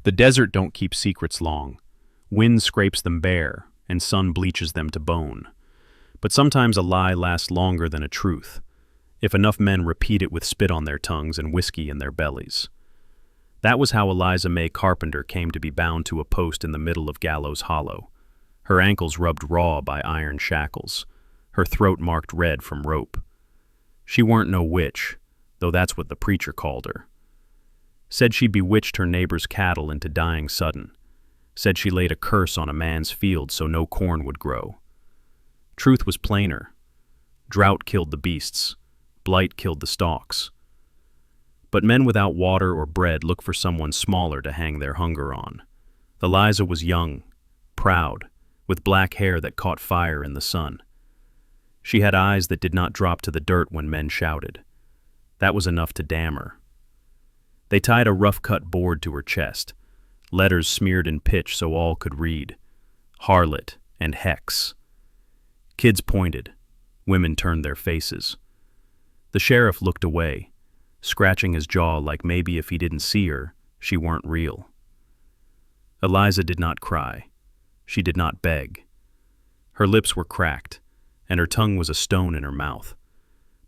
The desert don't keep secrets long. Wind scrapes them bare, and sun bleaches them to bone. But sometimes a lie lasts longer than a truth, if enough men repeat it with spit on their tongues and whiskey in their bellies. That was how Eliza May Carpenter came to be bound to a post in the middle of Gallows Hollow, her ankles rubbed raw by iron shackles, her throat marked red from rope. She weren't no witch, though that's what the preacher called her. Said she bewitched her neighbor's cattle into dying sudden. Said she laid a curse on a man's field so no corn would grow. Truth was plainer. Drought killed the beasts. Blight killed the stalks. But men without water or bread look for someone smaller to hang their hunger on. Eliza was young, proud, with black hair that caught fire in the sun. She had eyes that did not drop to the dirt when men shouted. That was enough to damn her. They tied a rough-cut board to her chest, letters smeared in pitch so all could read, harlot and hex. Kids pointed, women turned their faces. The sheriff looked away, scratching his jaw like maybe if he didn't see her, she weren't real. Eliza did not cry. She did not beg. Her lips were cracked, and her tongue was a stone in her mouth,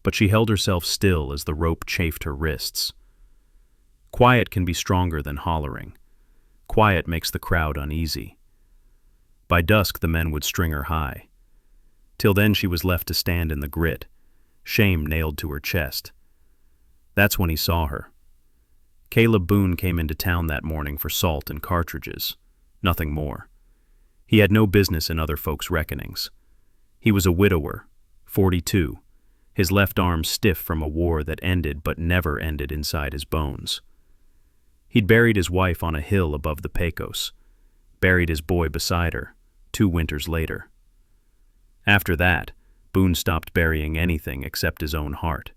but she held herself still as the rope chafed her wrists. Quiet can be stronger than hollering. Quiet makes the crowd uneasy. By dusk the men would string her high. Till then she was left to stand in the grit, shame nailed to her chest. That's when he saw her. Caleb Boone came into town that morning for salt and cartridges, nothing more. He had no business in other folks' reckonings. He was a widower, 42, his left arm stiff from a war that ended but never ended inside his bones. He'd buried his wife on a hill above the Pecos, buried his boy beside her, 2 winters later. After that, Boone stopped burying anything except his own heart.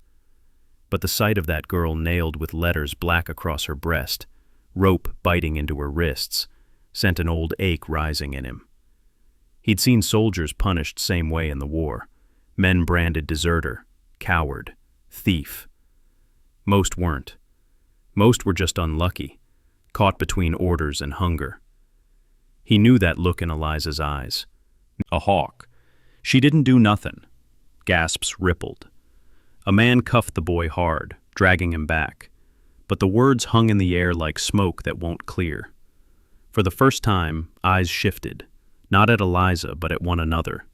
But the sight of that girl nailed with letters black across her breast, rope biting into her wrists, sent an old ache rising in him. He'd seen soldiers punished same way in the war, men branded deserter, coward, thief. Most weren't. Most were just unlucky, caught between orders and hunger. He knew that look in Eliza's eyes. A hawk. She didn't do nothing. Gasps rippled. A man cuffed the boy hard, dragging him back, but the words hung in the air like smoke that won't clear. For the first time, eyes shifted, not at Eliza but at one another.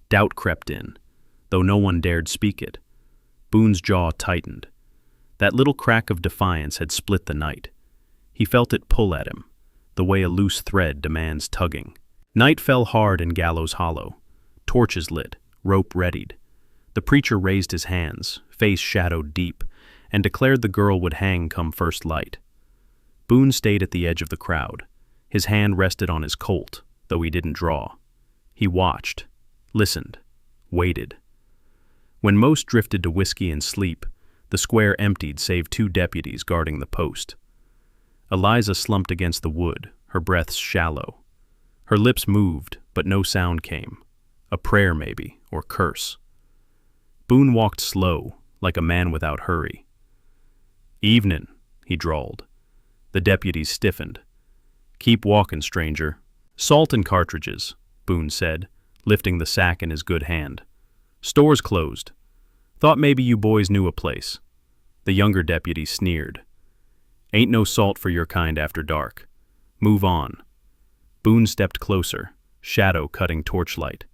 Doubt crept in, though no one dared speak it. Boone's jaw tightened. That little crack of defiance had split the night. He felt it pull at him, the way a loose thread demands tugging. Night fell hard in Gallows Hollow. Torches lit, rope readied. The preacher raised his hands, face shadowed deep, and declared the girl would hang come first light. Boone stayed at the edge of the crowd. His hand rested on his Colt, though he didn't draw. He watched, listened, waited. When most drifted to whiskey and sleep, the square emptied save 2 deputies guarding the post. Eliza slumped against the wood, her breaths shallow. Her lips moved, but no sound came. A prayer maybe, or curse. Boone walked slow, like a man without hurry. "Evenin'," he drawled. The deputies stiffened. "Keep walking, stranger." "Salt and cartridges," Boone said, lifting the sack in his good hand. "Store's closed. Thought maybe you boys knew a place." The younger deputy sneered. "Ain't no salt for your kind after dark. Move on." Boone stepped closer, shadow cutting torchlight.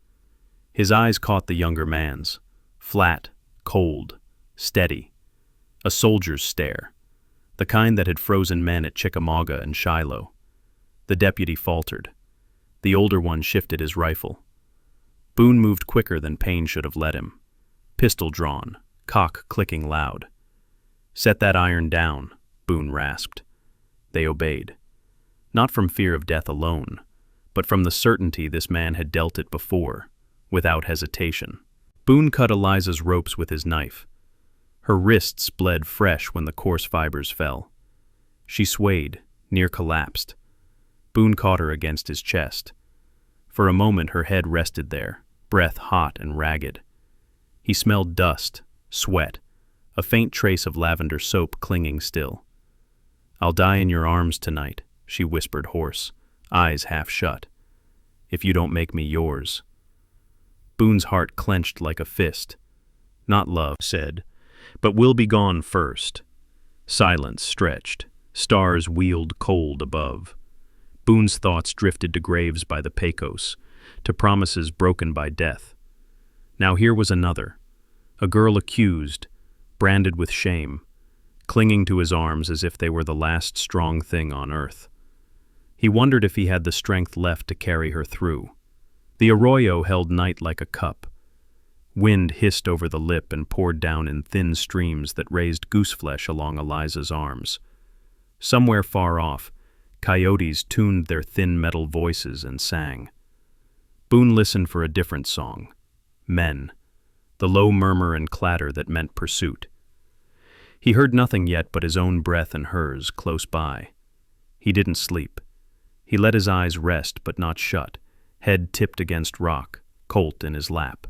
His eyes caught the younger man's. Flat, cold, steady. A soldier's stare. The kind that had frozen men at Chickamauga and Shiloh. The deputy faltered. The older one shifted his rifle. Boone moved quicker than pain should have let him. Pistol drawn, cock clicking loud. "Set that iron down," Boone rasped. They obeyed. Not from fear of death alone, but from the certainty this man had dealt it before, without hesitation. Boone cut Eliza's ropes with his knife. Her wrists bled fresh when the coarse fibers fell. She swayed, near collapsed. Boone caught her against his chest. For a moment her head rested there, breath hot and ragged. He smelled dust, sweat, a faint trace of lavender soap clinging still. "I'll die in your arms tonight," she whispered hoarse, eyes half shut. "If you don't make me yours." Boone's heart clenched like a fist. "Not love," said, "but we'll be gone first." Silence stretched. Stars wheeled cold above. Boone's thoughts drifted to graves by the Pecos, to promises broken by death. Now here was another, a girl accused, branded with shame, clinging to his arms as if they were the last strong thing on earth. He wondered if he had the strength left to carry her through. The arroyo held night like a cup. Wind hissed over the lip and poured down in thin streams that raised gooseflesh along Eliza's arms. Somewhere far off, coyotes tuned their thin metal voices and sang. Boone listened for a different song. Men. The low murmur and clatter that meant pursuit. He heard nothing yet but his own breath and hers close by. He didn't sleep. He let his eyes rest but not shut, head tipped against rock, Colt in his lap.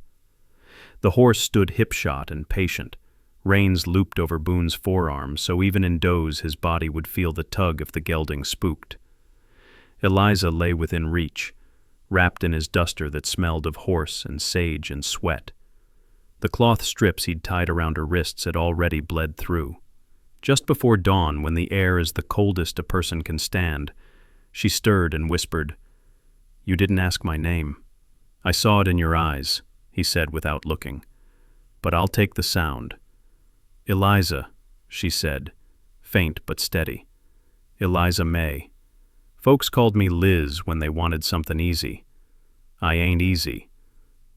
The horse stood hip-shot and patient, reins looped over Boone's forearm so even in doze his body would feel the tug if the gelding spooked. Eliza lay within reach, wrapped in his duster that smelled of horse and sage and sweat. The cloth strips he'd tied around her wrists had already bled through. Just before dawn, when the air is the coldest a person can stand, she stirred and whispered, "You didn't ask my name. I saw it in your eyes," he said without looking. "But I'll take the sound." "Eliza," she said, faint but steady. "Eliza May. Folks called me Liz when they wanted something easy. I ain't easy."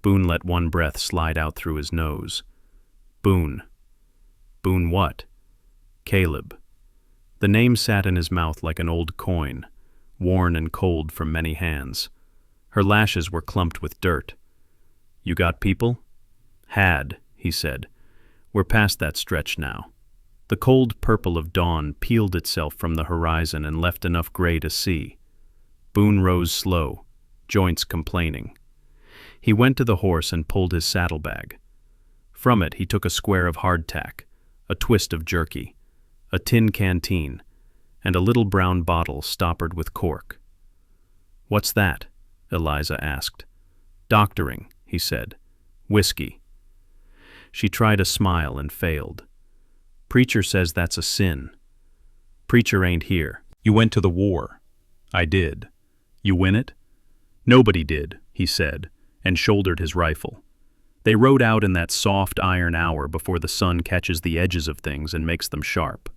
Boone let one breath slide out through his nose. "Boone." "Boone what?" "Caleb." The name sat in his mouth like an old coin, worn and cold from many hands. Her lashes were clumped with dirt. "You got people?" "Had," he said. "We're past that stretch now." The cold purple of dawn peeled itself from the horizon and left enough gray to see. Boone rose slow, joints complaining. He went to the horse and pulled his saddlebag. From it he took a square of hardtack, a twist of jerky, a tin canteen, and a little brown bottle stoppered with cork. "What's that?" Eliza asked. "Doctoring," he said. "Whiskey." She tried a smile and failed. "Preacher says that's a sin." "Preacher ain't here." "You went to the war." "I did." "You win it?" "Nobody did," he said, and shouldered his rifle. They rode out in that soft iron hour before the sun catches the edges of things and makes them sharp.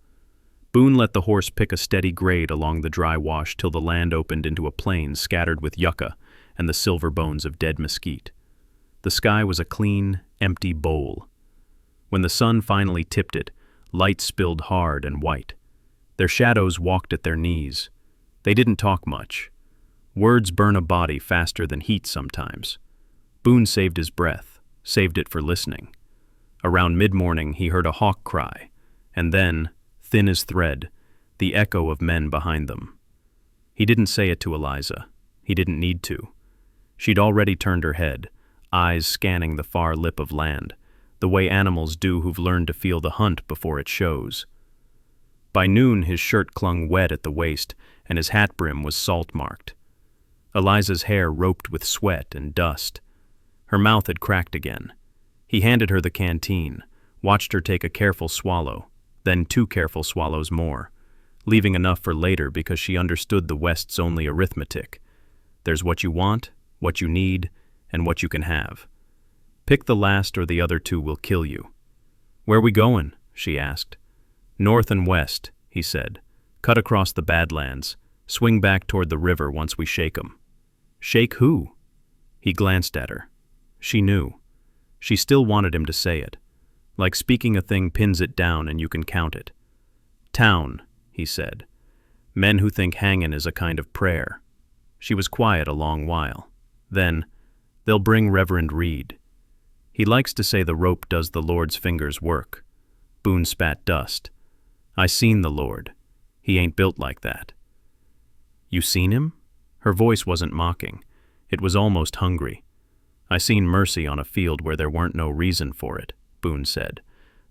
Boone let the horse pick a steady grade along the dry wash till the land opened into a plain scattered with yucca and the silver bones of dead mesquite. The sky was a clean, empty bowl. When the sun finally tipped it, light spilled hard and white. Their shadows walked at their knees. They didn't talk much. Words burn a body faster than heat sometimes. Boone saved his breath, saved it for listening. Around mid-morning he heard a hawk cry, and then, thin as thread, the echo of men behind them. He didn't say it to Eliza. He didn't need to. She'd already turned her head, eyes scanning the far lip of land, the way animals do who've learned to feel the hunt before it shows. By noon his shirt clung wet at the waist, and his hat brim was salt-marked. Eliza's hair roped with sweat and dust. Her mouth had cracked again. He handed her the canteen, watched her take a careful swallow, then 2 careful swallows more, leaving enough for later because she understood the West's only arithmetic. There's what you want, what you need, and what you can have. Pick the last or the other 2 will kill you. "Where we going?" she asked. "North and west," he said. "Cut across the Badlands, swing back toward the river once we shake 'em." "Shake who?" He glanced at her. She knew. She still wanted him to say it. Like speaking a thing pins it down and you can count it. "Town," he said. "Men who think hangin' is a kind of prayer." She was quiet a long while. Then, "They'll bring Reverend Reed. He likes to say the rope does the Lord's fingers work." Boone spat dust. "I seen the Lord. He ain't built like that." "You seen him?" Her voice wasn't mocking. It was almost hungry. "I seen mercy on a field where there weren't no reason for it," Boone said.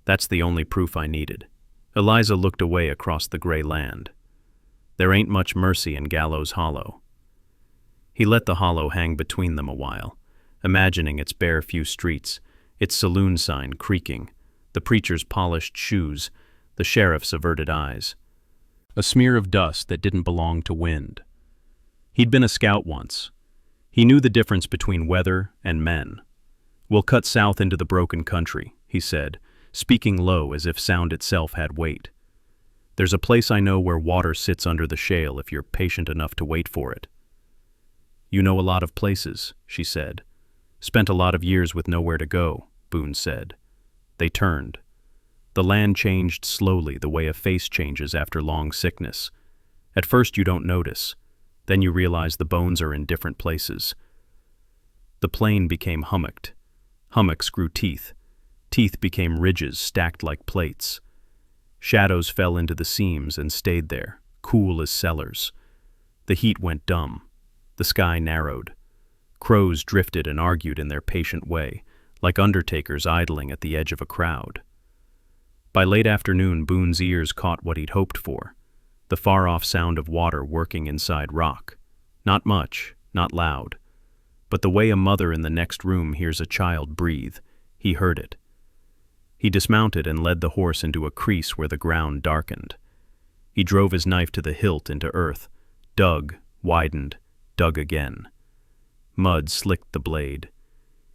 "That's the only proof I needed." Eliza looked away across the gray land. There ain't much mercy in Gallows Hollow. He let the hollow hang between them a while, imagining its bare few streets, its saloon sign creaking, the preacher's polished shoes, the sheriff's averted eyes. A smear of dust that didn't belong to wind. He'd been a scout once. He knew the difference between weather and men. "We'll cut south into the broken country," he said, speaking low as if sound itself had weight. "There's a place I know where water sits under the shale if you're patient enough to wait for it." "You know a lot of places," she said. "Spent a lot of years with nowhere to go," Boone said. They turned. The land changed slowly the way a face changes after long sickness. At first you don't notice. Then you realize the bones are in different places. The plain became hummocked. Hummocks grew teeth. Teeth became ridges stacked like plates. Shadows fell into the seams and stayed there, cool as cellars. The heat went dumb. The sky narrowed. Crows drifted and argued in their patient way, like undertakers idling at the edge of a crowd. By late afternoon, Boone's ears caught what he'd hoped for, the far-off sound of water working inside rock. Not much, not loud, but the way a mother in the next room hears a child breathe, he heard it. He dismounted and led the horse into a crease where the ground darkened. He drove his knife to the hilt into earth, dug, widened, dug again. Mud slicked the blade.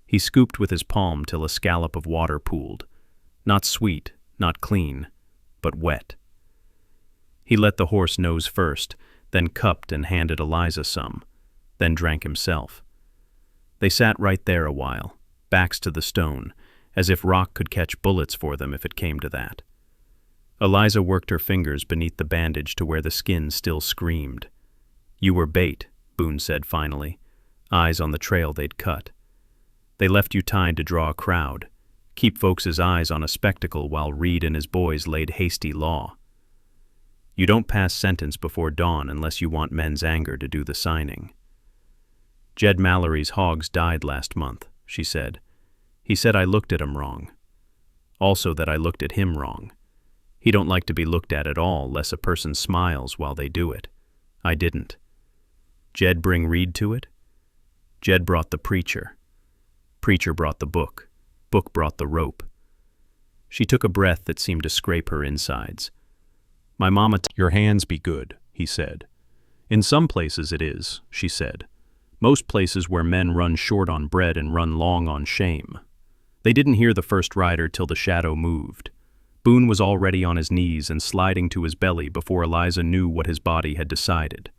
He scooped with his palm till a scallop of water pooled. Not sweet, not clean, but wet. He let the horse nose first, then cupped and handed Eliza some, then drank himself. They sat right there a while, backs to the stone, as if rock could catch bullets for them if it came to that. Eliza worked her fingers beneath the bandage to where the skin still screamed. "You were bait," Boone said finally, eyes on the trail they'd cut. "They left you tied to draw a crowd, keep folks' eyes on a spectacle while Reed and his boys laid hasty law. You don't pass sentence before dawn unless you want men's anger to do the signing." "Jed Mallory's hogs died last month," she said. "He said I looked at 'em wrong. Also that I looked at him wrong. He don't like to be looked at all less a person smiles while they do it. I didn't." "Jed bring Reed to it?" "Jed brought the preacher. Preacher brought the book. Book brought the rope." She took a breath that seemed to scrape her insides. "My mama your hands be good," he said. "In some places it is," she said. "Most places where men run short on bread and run long on shame." They didn't hear the first rider till the shadow moved. Boone was already on his knees and sliding to his belly before Eliza knew what his body had decided.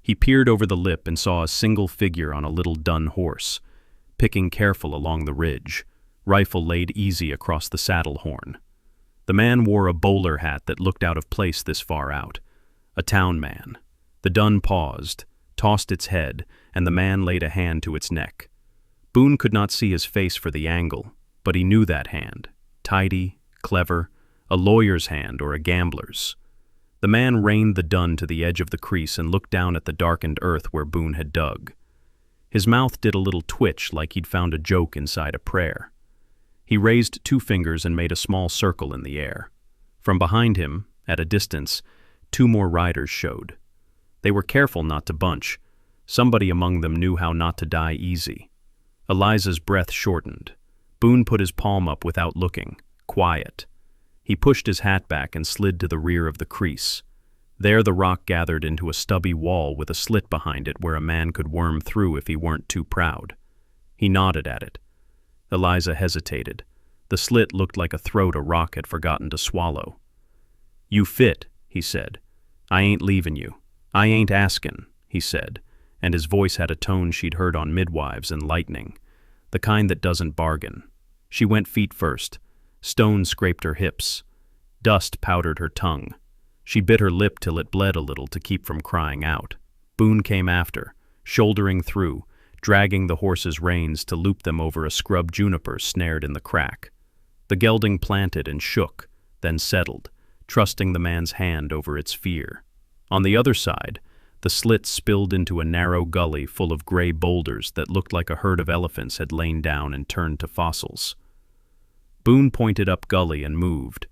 He peered over the lip and saw a single figure on a little dun horse, picking careful along the ridge, rifle laid easy across the saddle horn. The man wore a bowler hat that looked out of place this far out. A town man. The dun paused, tossed its head, and the man laid a hand to its neck. Boone could not see his face for the angle, but he knew that hand. Tidy, clever, a lawyer's hand or a gambler's. The man reined the dun to the edge of the crease and looked down at the darkened earth where Boone had dug. His mouth did a little twitch like he'd found a joke inside a prayer. He raised 2 fingers and made a small circle in the air. From behind him, at a distance, 2 more riders showed. They were careful not to bunch. Somebody among them knew how not to die easy. Eliza's breath shortened. Boone put his palm up without looking, quiet. He pushed his hat back and slid to the rear of the crease. There the rock gathered into a stubby wall with a slit behind it where a man could worm through if he weren't too proud. He nodded at it. Eliza hesitated. The slit looked like a throat a rock had forgotten to swallow. "You fit," he said. "I ain't leavin' you. I ain't askin'," he said, and his voice had a tone she'd heard on midwives and lightning, the kind that doesn't bargain. She went feet first. Stone scraped her hips. Dust powdered her tongue. She bit her lip till it bled a little to keep from crying out. Boone came after, shouldering through, dragging the horse's reins to loop them over a scrub juniper snared in the crack. The gelding planted and shook, then settled, trusting the man's hand over its fear. On the other side, the slit spilled into a narrow gully full of gray boulders that looked like a herd of elephants had lain down and turned to fossils. Boone pointed up gully and moved.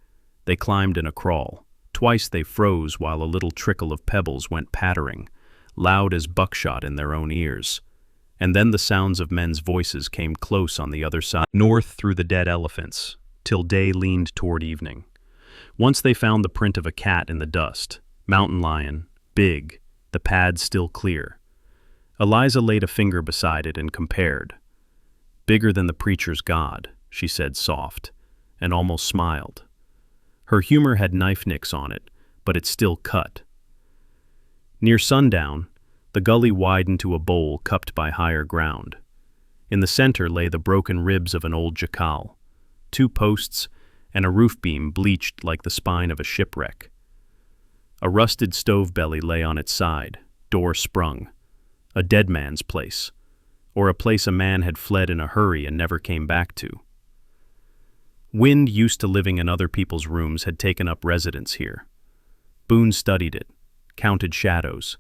They climbed in a crawl, Twice they froze while a little trickle of pebbles went pattering, loud as buckshot in their own ears. And then the sounds of men's voices came close on the other side, north through the dead elephants, till day leaned toward evening. Once they found the print of a cat in the dust, mountain lion, big, the pad still clear. Eliza laid a finger beside it and compared. Bigger than the preacher's God, she said soft, and almost smiled. Her humor had knife nicks on it, but it still cut. Near sundown, the gully widened to a bowl cupped by higher ground. In the center lay the broken ribs of an old jacal, 2 posts, and a roof beam bleached like the spine of a shipwreck. A rusted stove belly lay on its side, door sprung. A dead man's place, or a place a man had fled in a hurry and never came back to. Wind, used to living in other people's rooms, had taken up residence here. Boone studied it, counted shadows,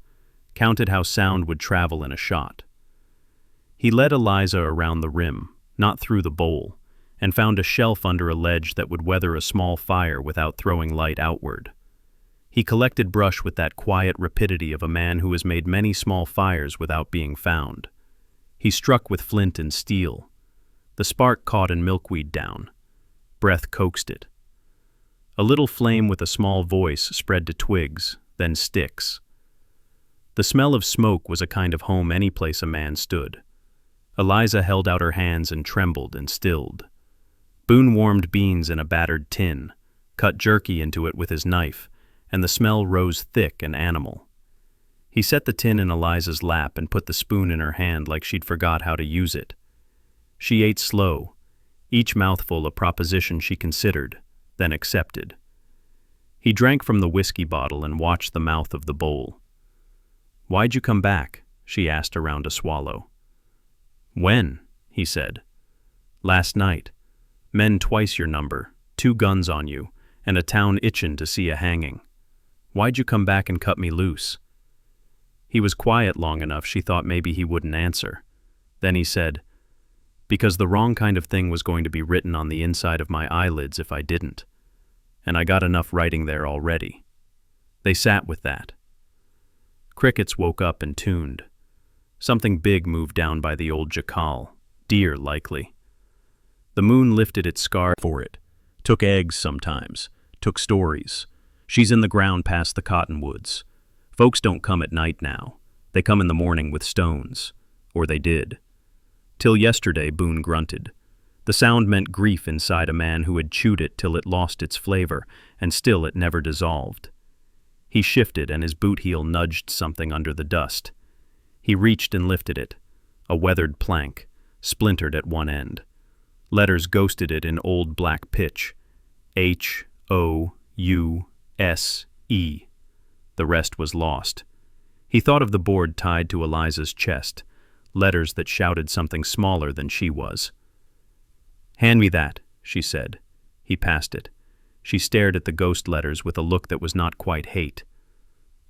counted how sound would travel in a shot. He led Eliza around the rim, not through the bowl, and found a shelf under a ledge that would weather a small fire without throwing light outward. He collected brush with that quiet rapidity of a man who has made many small fires without being found. He struck with flint and steel. The spark caught in milkweed down. Breath coaxed it. A little flame with a small voice spread to twigs, then sticks. The smell of smoke was a kind of home any place a man stood. Eliza held out her hands and trembled and stilled. Boone warmed beans in a battered tin, cut jerky into it with his knife, and the smell rose thick and animal. He set the tin in Eliza's lap and put the spoon in her hand like she'd forgot how to use it. She ate slow, each mouthful a proposition she considered, then accepted. He drank from the whiskey bottle and watched the mouth of the bowl. "Why'd you come back?" she asked around a swallow. "When?" he said. "Last night. Men twice your number, 2 guns on you, and a town itchin' to see a hanging. Why'd you come back and cut me loose?" He was quiet long enough she thought maybe he wouldn't answer. Then he said, "Because the wrong kind of thing was going to be written on the inside of my eyelids if I didn't. And I got enough writing there already." They sat with that. Crickets woke up and tuned. Something big moved down by the old jacal, deer likely. The moon lifted its scar for it, took eggs sometimes, took stories. She's in the ground past the cottonwoods. Folks don't come at night now. They come in the morning with stones. Or they did. Till yesterday, Boone grunted. The sound meant grief inside a man who had chewed it till it lost its flavor, and still it never dissolved. He shifted and his boot heel nudged something under the dust. He reached and lifted it, a weathered plank, splintered at one end. Letters ghosted it in old black pitch. H-O-U-S-E. The rest was lost. He thought of the board tied to Eliza's chest, letters that shouted something smaller than she was. "Hand me that," she said. He passed it. She stared at the ghost letters with a look that was not quite hate.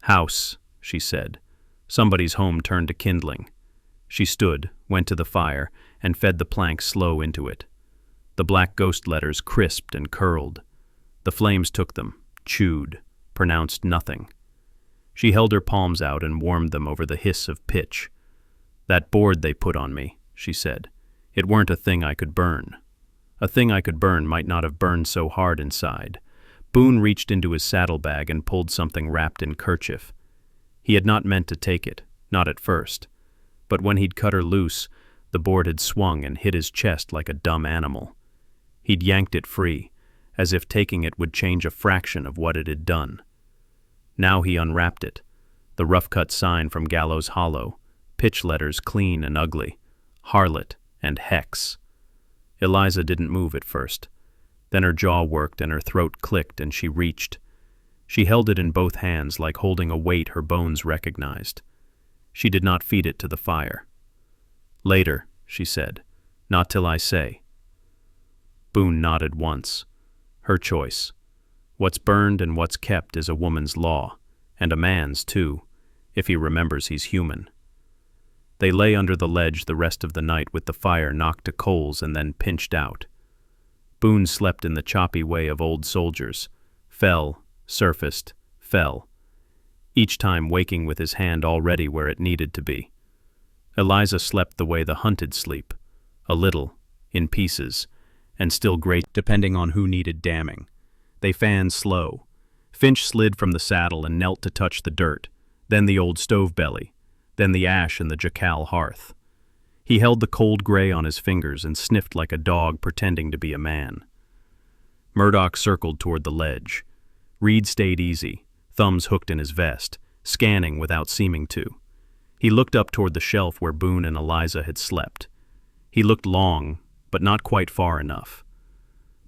"House," she said. Somebody's home turned to kindling. She stood, went to the fire, and fed the plank slow into it. The black ghost letters crisped and curled. The flames took them, chewed, pronounced nothing. She held her palms out and warmed them over the hiss of pitch. "That board they put on me," she said. "It weren't a thing I could burn. A thing I could burn might not have burned so hard inside." Boone reached into his saddlebag and pulled something wrapped in kerchief. He had not meant to take it, not at first. But when he'd cut her loose, the board had swung and hit his chest like a dumb animal. He'd yanked it free, as if taking it would change a fraction of what it had done. Now he unwrapped it, the rough-cut sign from Gallows Hollow, pitch letters clean and ugly, harlot and hex. Eliza didn't move at first. Then her jaw worked and her throat clicked and she reached. She held it in both hands like holding a weight her bones recognized. She did not feed it to the fire. "Later," she said. "Not till I say." Boone nodded once. Her choice. What's burned and what's kept is a woman's law, and a man's too, if he remembers he's human. They lay under the ledge the rest of the night with the fire knocked to coals and then pinched out. Boone slept in the choppy way of old soldiers, fell, surfaced, fell, each time waking with his hand already where it needed to be. Eliza slept the way the hunted sleep, a little, in pieces, and still great depending on who needed damning. They fanned slow. Finch slid from the saddle and knelt to touch the dirt, then the old stove belly, then the ash and the jacal hearth. He held the cold gray on his fingers and sniffed like a dog pretending to be a man. Murdoch circled toward the ledge. Reed stayed easy, thumbs hooked in his vest, scanning without seeming to. He looked up toward the shelf where Boone and Eliza had slept. He looked long, but not quite far enough.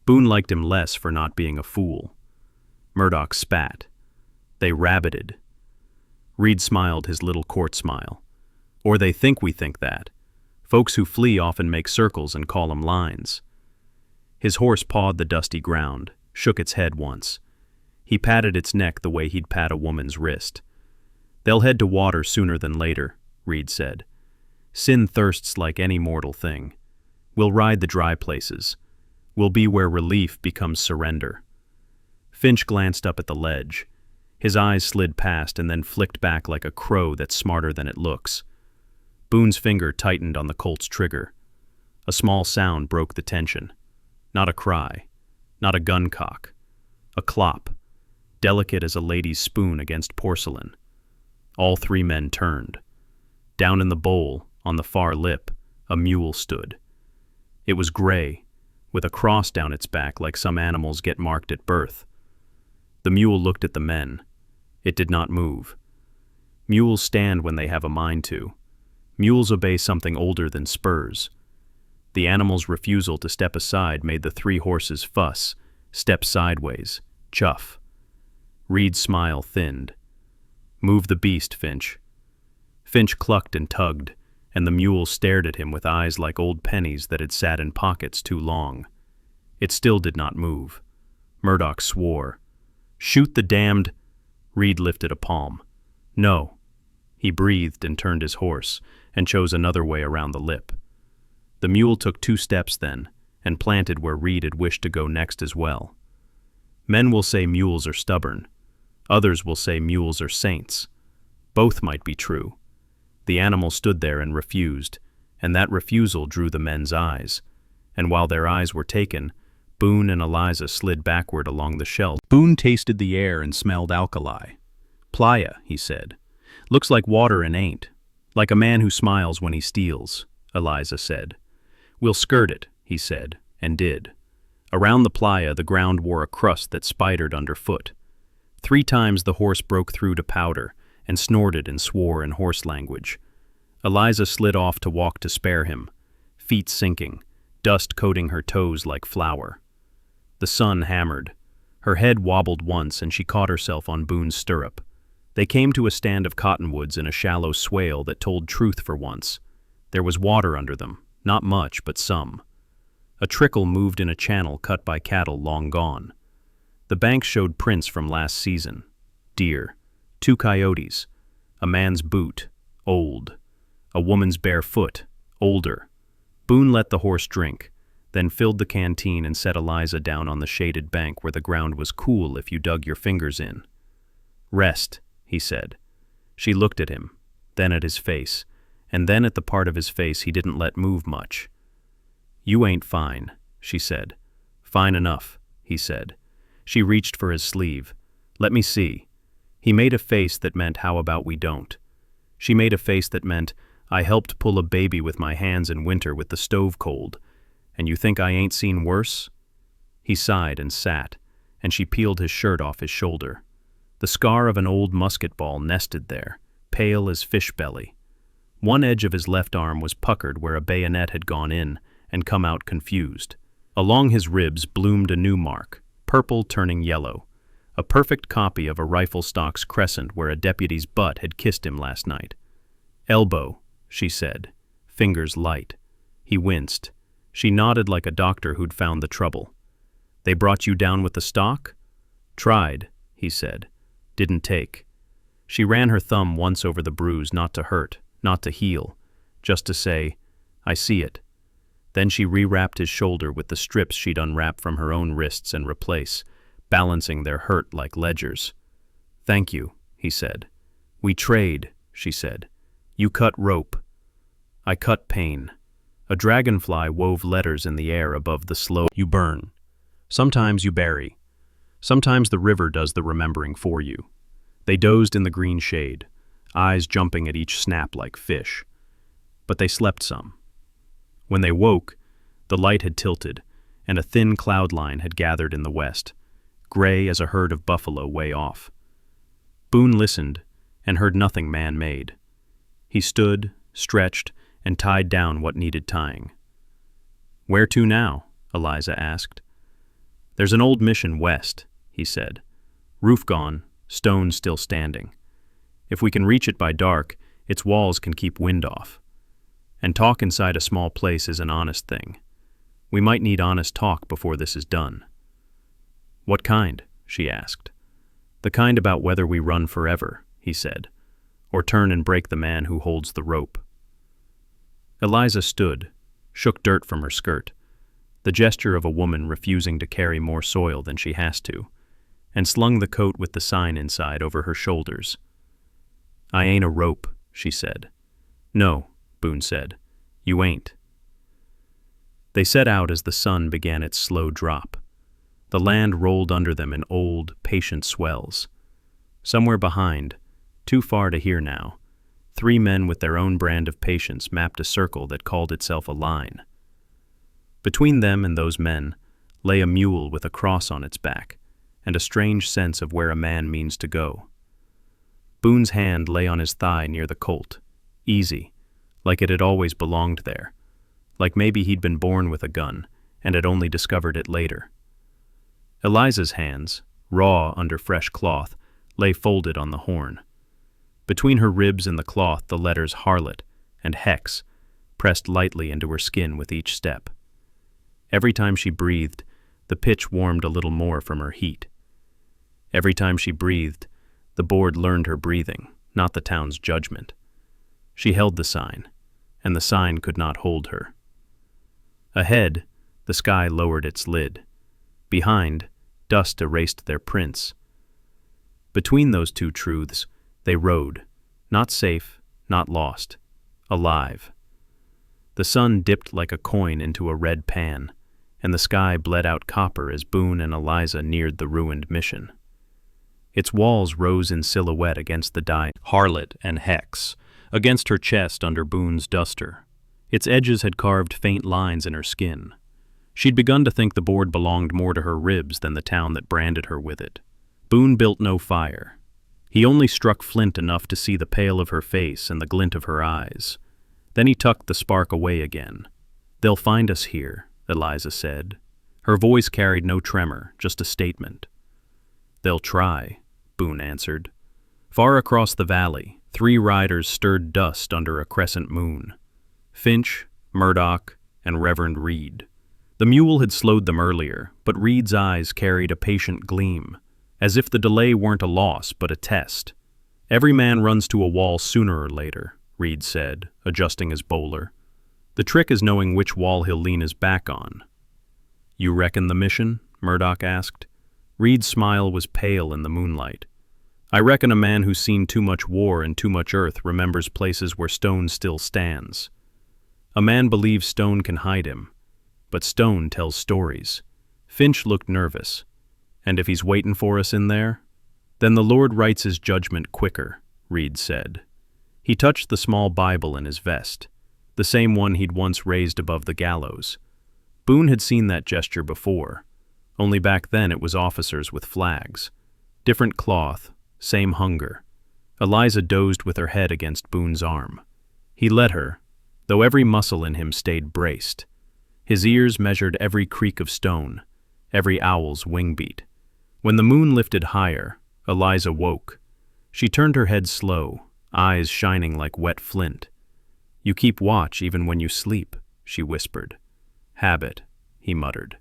Boone liked him less for not being a fool. Murdoch spat. They rabbited. Reed smiled his little court smile. Or they think we think that. Folks who flee often make circles and call 'em lines. His horse pawed the dusty ground, shook its head once. He patted its neck the way he'd pat a woman's wrist. They'll head to water sooner than later, Reed said. Sin thirsts like any mortal thing. We'll ride the dry places. We'll be where relief becomes surrender. Finch glanced up at the ledge. His eyes slid past and then flicked back like a crow that's smarter than it looks. Boone's finger tightened on the Colt's trigger. A small sound broke the tension. Not a cry, not a gun cock. A clop, delicate as a lady's spoon against porcelain. All three men turned. Down in the bowl, on the far lip, a mule stood. It was gray, with a cross down its back like some animals get marked at birth. The mule looked at the men. It did not move. Mules stand when they have a mind to. Mules obey something older than spurs. The animal's refusal to step aside made the three horses fuss, step sideways, chuff. Reed's smile thinned. Move the beast, Finch. Finch clucked and tugged, and the mule stared at him with eyes like old pennies that had sat in pockets too long. It still did not move. Murdoch swore. Shoot the damned... Reed lifted a palm. No. He breathed and turned his horse, and chose another way around the lip. The mule took 2 steps then, and planted where Reed had wished to go next as well. Men will say mules are stubborn. Others will say mules are saints. Both might be true. The animal stood there and refused, and that refusal drew the men's eyes. And while their eyes were taken, Boone and Eliza slid backward along the shelf. Boone tasted the air and smelled alkali. Playa, he said. Looks like water and ain't. Like a man who smiles when he steals, Eliza said. We'll skirt it, he said, and did. Around the playa the ground wore a crust that spidered underfoot. 3 times the horse broke through to powder, and snorted and swore in horse language. Eliza slid off to walk to spare him, feet sinking, dust coating her toes like flour. The sun hammered. Her head wobbled once and she caught herself on Boone's stirrup. They came to a stand of cottonwoods in a shallow swale that told truth for once. There was water under them, not much, but some. A trickle moved in a channel cut by cattle long gone. The bank showed prints from last season. Deer, 2 coyotes, a man's boot, old, a woman's bare foot, older. Boone let the horse drink, then filled the canteen and set Eliza down on the shaded bank where the ground was cool if you dug your fingers in. Rest, he said. She looked at him, then at his face, and then at the part of his face he didn't let move much. You ain't fine, she said. Fine enough, he said. She reached for his sleeve. Let me see. He made a face that meant how about we don't. She made a face that meant I helped pull a baby with my hands in winter with the stove cold, and you think I ain't seen worse? He sighed and sat, and she peeled his shirt off his shoulder. The scar of an old musket ball nested there, pale as fish belly. One edge of his left arm was puckered where a bayonet had gone in and come out confused. Along his ribs bloomed a new mark, purple turning yellow, a perfect copy of a rifle stock's crescent where a deputy's butt had kissed him last night. Elbow, she said, fingers light. He winced. She nodded like a doctor who'd found the trouble. They brought you down with the stock? Tried, he said. Didn't take. She ran her thumb once over the bruise, not to hurt, not to heal, just to say, I see it. Then she rewrapped his shoulder with the strips she'd unwrap from her own wrists and replace, balancing their hurt like ledgers. "Thank you," he said. "We trade," she said. "You cut rope. I cut pain." A dragonfly wove letters in the air above the slow. "You burn. Sometimes you bury. Sometimes the river does the remembering for you." They dozed in the green shade, eyes jumping at each snap like fish. But they slept some. When they woke, the light had tilted, and a thin cloud line had gathered in the west, gray as a herd of buffalo way off. Boone listened and heard nothing man-made. He stood, stretched, and tied down what needed tying. "Where to now?" Eliza asked. "There's an old mission west," he said. "Roof gone, stones still standing. If we can reach it by dark, its walls can keep wind off. And talk inside a small place is an honest thing. We might need honest talk before this is done." "What kind?" she asked. "The kind about whether we run forever," he said, "or turn and break the man who holds the rope." Eliza stood, shook dirt from her skirt, the gesture of a woman refusing to carry more soil than she has to, and slung the coat with the sign inside over her shoulders. "I ain't a rope," she said. "No," Boone said, "you ain't." They set out as the sun began its slow drop. The land rolled under them in old, patient swells. Somewhere behind, too far to hear now, 3 men with their own brand of patience mapped a circle that called itself a line. Between them and those men lay a mule with a cross on its back, and a strange sense of where a man means to go. Boone's hand lay on his thigh near the colt, easy, like it had always belonged there, like maybe he'd been born with a gun and had only discovered it later. Eliza's hands, raw under fresh cloth, lay folded on the horn. Between her ribs and the cloth the letters harlot and hex pressed lightly into her skin with each step. Every time she breathed, the pitch warmed a little more from her heat. Every time she breathed, the board learned her breathing, not the town's judgment. She held the sign, and the sign could not hold her. Ahead, the sky lowered its lid. Behind, dust erased their prints. Between those two truths, they rode, not safe, not lost, alive. The sun dipped like a coin into a red pan, and the sky bled out copper as Boone and Eliza neared the ruined mission. Its walls rose in silhouette against the dyed harlot and hex, against her chest under Boone's duster. Its edges had carved faint lines in her skin. She'd begun to think the board belonged more to her ribs than the town that branded her with it. Boone built no fire. He only struck flint enough to see the pale of her face and the glint of her eyes. Then he tucked the spark away again. "They'll find us here," Eliza said. Her voice carried no tremor, just a statement. "They'll try," Boone answered. Far across the valley, 3 riders stirred dust under a crescent moon. Finch, Murdoch, and Reverend Reed. The mule had slowed them earlier, but Reed's eyes carried a patient gleam, as if the delay weren't a loss but a test. "Every man runs to a wall sooner or later," Reed said, adjusting his bowler. "The trick is knowing which wall he'll lean his back on." "You reckon the mission?" Murdoch asked. Reed's smile was pale in the moonlight. "I reckon a man who's seen too much war and too much earth remembers places where stone still stands. A man believes stone can hide him, but stone tells stories." Finch looked nervous. "And if he's waiting for us in there?" "Then the Lord writes his judgment quicker," Reed said. He touched the small Bible in his vest, the same one he'd once raised above the gallows. Boone had seen that gesture before, only back then it was officers with flags. Different cloth, same hunger. Eliza dozed with her head against Boone's arm. He let her, though every muscle in him stayed braced. His ears measured every creak of stone, every owl's wing beat. When the moon lifted higher, Eliza woke. She turned her head slow, eyes shining like wet flint. "You keep watch even when you sleep," she whispered. "Habit," he muttered.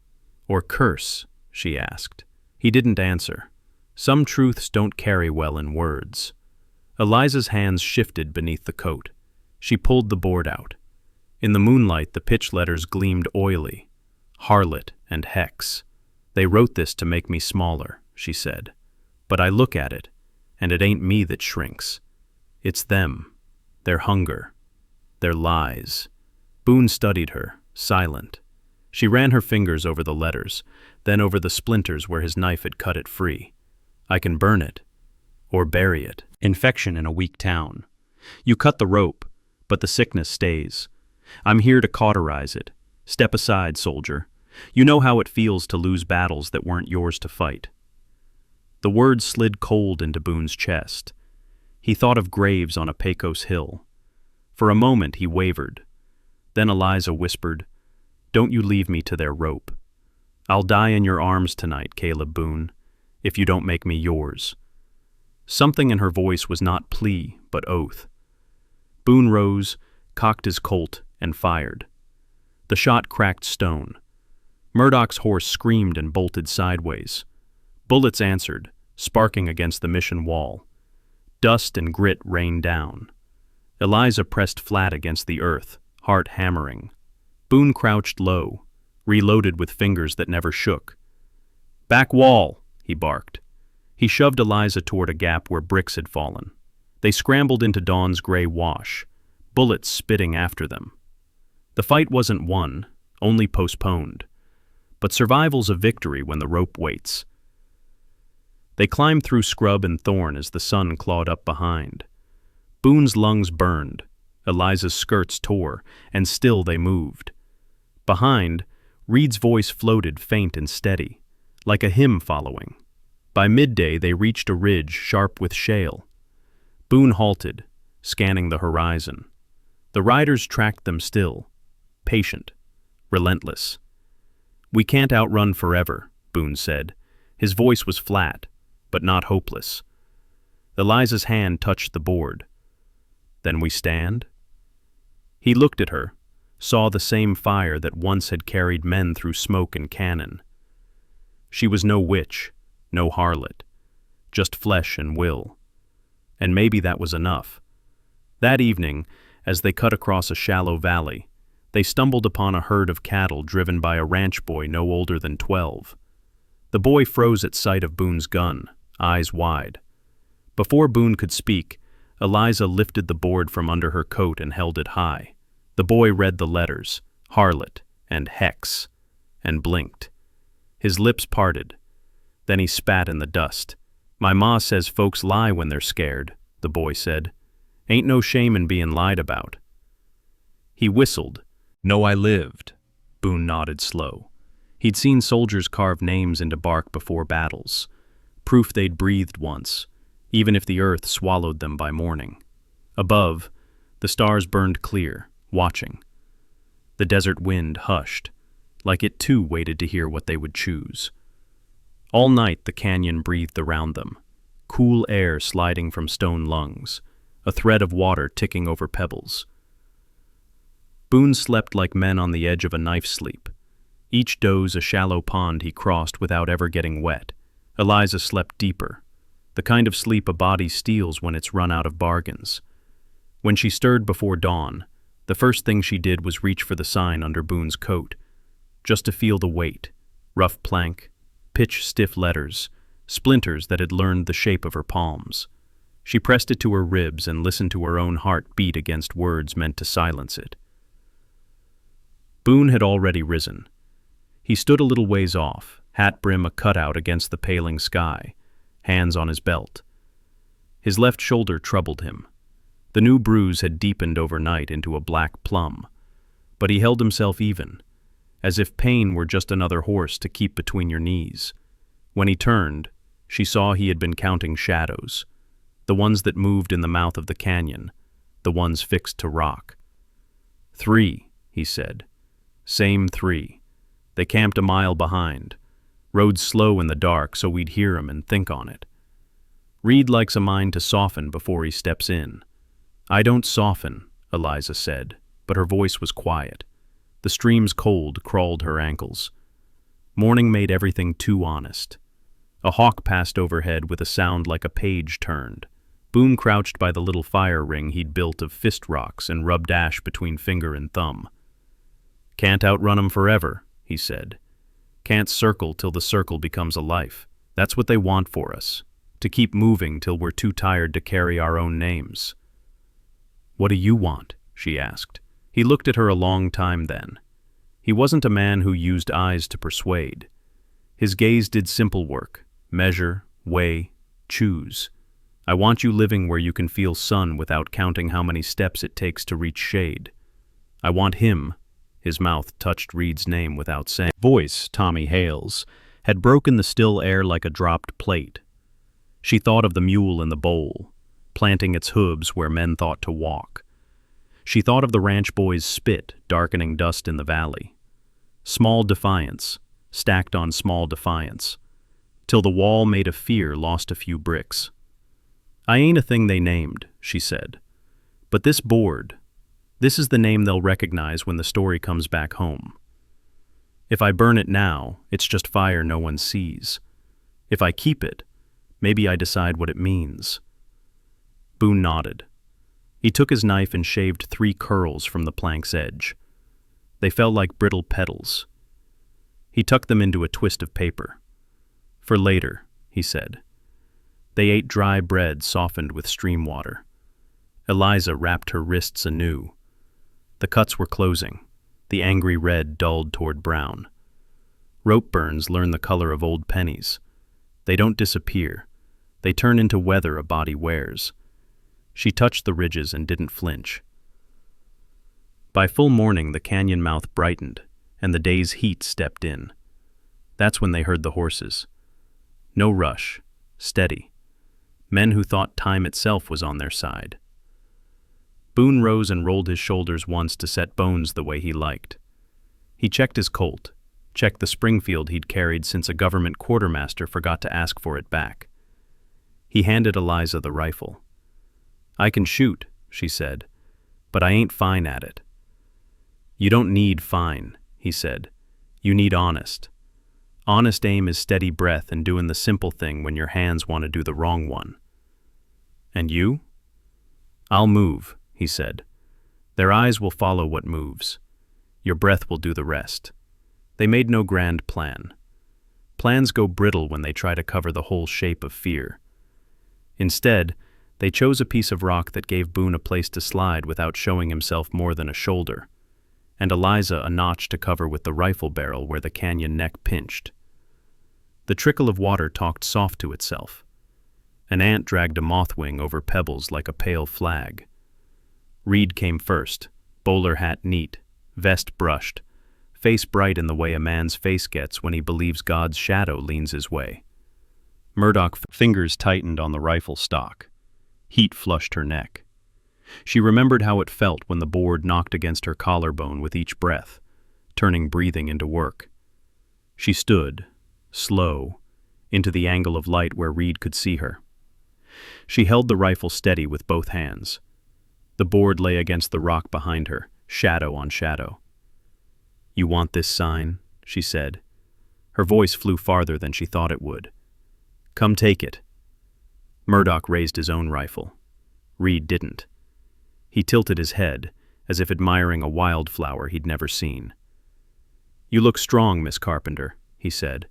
"Or curse?" she asked. He didn't answer. Some truths don't carry well in words. Eliza's hands shifted beneath the coat. She pulled the board out. In the moonlight, the pitch letters gleamed oily. Harlot and hex. "They wrote this to make me smaller," she said. "But I look at it, and it ain't me that shrinks. It's them, their hunger, their lies." Boone studied her, silent. She ran her fingers over the letters, then over the splinters where his knife had cut it free. "I can burn it, or bury it. Infection in a weak town. You cut the rope, but the sickness stays. I'm here to cauterize it. Step aside, soldier. You know how it feels to lose battles that weren't yours to fight." The words slid cold into Boone's chest. He thought of graves on a Pecos hill. For a moment he wavered. Then Eliza whispered, "Don't you leave me to their rope. I'll die in your arms tonight, Caleb Boone, if you don't make me yours." Something in her voice was not plea, but oath. Boone rose, cocked his Colt, and fired. The shot cracked stone. Murdoch's horse screamed and bolted sideways. Bullets answered, sparking against the mission wall. Dust and grit rained down. Eliza pressed flat against the earth, heart hammering. Boone crouched low, reloaded with fingers that never shook. "Back wall," he barked. He shoved Eliza toward a gap where bricks had fallen. They scrambled into dawn's gray wash, bullets spitting after them. The fight wasn't won, only postponed. But survival's a victory when the rope waits. They climbed through scrub and thorn as the sun clawed up behind. Boone's lungs burned, Eliza's skirts tore, and still they moved. Behind, Reed's voice floated faint and steady, like a hymn following. By midday they reached a ridge sharp with shale. Boone halted, scanning the horizon. The riders tracked them still, patient, relentless. "We can't outrun forever," Boone said. His voice was flat, but not hopeless. Eliza's hand touched the board. "Then we stand?" He looked at her, saw the same fire that once had carried men through smoke and cannon. She was no witch, no harlot, just flesh and will. And maybe that was enough. That evening, as they cut across a shallow valley, they stumbled upon a herd of cattle driven by a ranch boy no older than 12. The boy froze at sight of Boone's gun, eyes wide. Before Boone could speak, Eliza lifted the board from under her coat and held it high. The boy read the letters, harlot and hex, and blinked. His lips parted. Then he spat in the dust. "My ma says folks lie when they're scared," the boy said. "Ain't no shame in being lied about." He whistled. "No, I lived." Boone nodded slow. He'd seen soldiers carve names into bark before battles, proof they'd breathed once, even if the earth swallowed them by morning. Above, the stars burned clear, watching. The desert wind hushed, like it too waited to hear what they would choose. All night the canyon breathed around them, cool air sliding from stone lungs, a thread of water ticking over pebbles. Boone slept like men on the edge of a knife sleep. Each doze a shallow pond he crossed without ever getting wet. Eliza slept deeper, the kind of sleep a body steals when it's run out of bargains. When she stirred before dawn, the first thing she did was reach for the sign under Boone's coat, just to feel the weight, rough plank, pitch-stiff letters, splinters that had learned the shape of her palms. She pressed it to her ribs and listened to her own heart beat against words meant to silence it. Boone had already risen. He stood a little ways off, hat brim a cutout against the paling sky, hands on his belt. His left shoulder troubled him. The new bruise had deepened overnight into a black plum, but he held himself even, as if pain were just another horse to keep between your knees. When he turned, she saw he had been counting shadows, the ones that moved in the mouth of the canyon, the ones fixed to rock. 3, he said. Same 3. They camped a mile behind, rode slow in the dark so we'd hear 'em and think on it. Reed likes a mind to soften before he steps in. I don't soften, Eliza said, but her voice was quiet. The stream's cold crawled her ankles. Morning made everything too honest. A hawk passed overhead with a sound like a page turned. Boone crouched by the little fire ring he'd built of fist rocks and rubbed ash between finger and thumb. Can't outrun 'em forever, he said. Can't circle till the circle becomes a life. That's what they want for us, to keep moving till we're too tired to carry our own names. What do you want? She asked. He looked at her a long time then. He wasn't a man who used eyes to persuade. His gaze did simple work: measure, weigh, choose. I want you living where you can feel sun without counting how many steps it takes to reach shade. I want him. His mouth touched Reed's name without saying. Voice, Tommy Hale's, had broken the still air like a dropped plate. She thought of the mule in the bowl, planting its hooves where men thought to walk. She thought of the ranch boy's spit, darkening dust in the valley. Small defiance, stacked on small defiance, till the wall made of fear lost a few bricks. I ain't a thing they named, she said. But this board, this is the name they'll recognize when the story comes back home. If I burn it now, it's just fire no one sees. If I keep it, maybe I decide what it means. Boone nodded. He took his knife and shaved 3 curls from the plank's edge. They fell like brittle petals. He tucked them into a twist of paper. For later, he said. They ate dry bread softened with stream water. Eliza wrapped her wrists anew. The cuts were closing. The angry red dulled toward brown. Rope burns learn the color of old pennies. They don't disappear. They turn into weather a body wears. She touched the ridges and didn't flinch. By full morning, the canyon mouth brightened, and the day's heat stepped in. That's when they heard the horses. No rush, steady. Men who thought time itself was on their side. Boone rose and rolled his shoulders once to set bones the way he liked. He checked his Colt, checked the Springfield he'd carried since a government quartermaster forgot to ask for it back. He handed Eliza the rifle. I can shoot, she said, but I ain't fine at it. You don't need fine, he said. You need honest. Honest aim is steady breath and doing the simple thing when your hands want to do the wrong one. And you? I'll move, he said. Their eyes will follow what moves. Your breath will do the rest. They made no grand plan. Plans go brittle when they try to cover the whole shape of fear. Instead, they chose a piece of rock that gave Boone a place to slide without showing himself more than a shoulder, and Eliza a notch to cover with the rifle barrel where the canyon neck pinched. The trickle of water talked soft to itself. An ant dragged a mothwing over pebbles like a pale flag. Reed came first, bowler hat neat, vest brushed, face bright in the way a man's face gets when he believes God's shadow leans his way. Murdoch fingers tightened on the rifle stock. Heat flushed her neck. She remembered how it felt when the board knocked against her collarbone with each breath, turning breathing into work. She stood, slow, into the angle of light where Reed could see her. She held the rifle steady with both hands. The board lay against the rock behind her, shadow on shadow. You want this sign? She said. Her voice flew farther than she thought it would. Come take it. Murdoch raised his own rifle. Reed didn't. He tilted his head, as if admiring a wildflower he'd never seen. You look strong, Miss Carpenter, he said.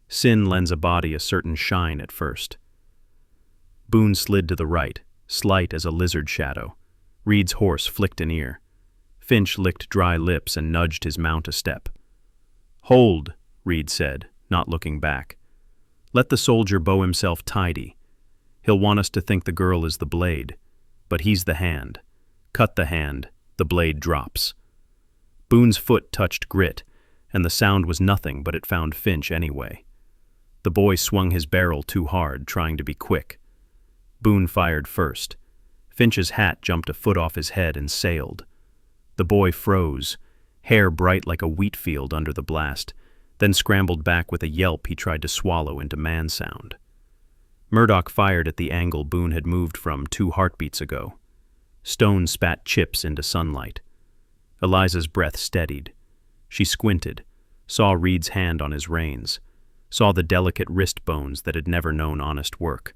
Sin lends a body a certain shine at first. Boone slid to the right, slight as a lizard shadow. Reed's horse flicked an ear. Finch licked dry lips and nudged his mount a step. Hold, Reed said, not looking back. Let the soldier bow himself tidy. He'll want us to think the girl is the blade, but he's the hand. Cut the hand, the blade drops. Boone's foot touched grit, and the sound was nothing, but it found Finch anyway. The boy swung his barrel too hard, trying to be quick. Boone fired first. Finch's hat jumped a foot off his head and sailed. The boy froze, hair bright like a wheat field under the blast, then scrambled back with a yelp he tried to swallow into man sound. Murdoch fired at the angle Boone had moved from 2 heartbeats ago. Stone spat chips into sunlight. Eliza's breath steadied. She squinted, saw Reed's hand on his reins, saw the delicate wrist bones that had never known honest work.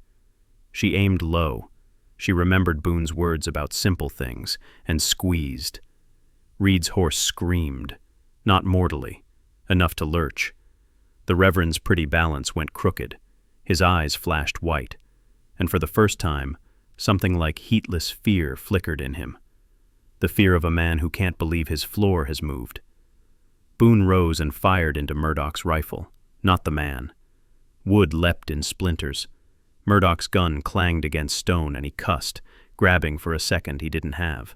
She aimed low. She remembered Boone's words about simple things, and squeezed. Reed's horse screamed, not mortally, enough to lurch. The Reverend's pretty balance went crooked. His eyes flashed white, and for the first time, something like heatless fear flickered in him. The fear of a man who can't believe his floor has moved. Boone rose and fired into Murdoch's rifle, not the man. Wood leapt in splinters. Murdoch's gun clanged against stone and he cussed, grabbing for a second he didn't have.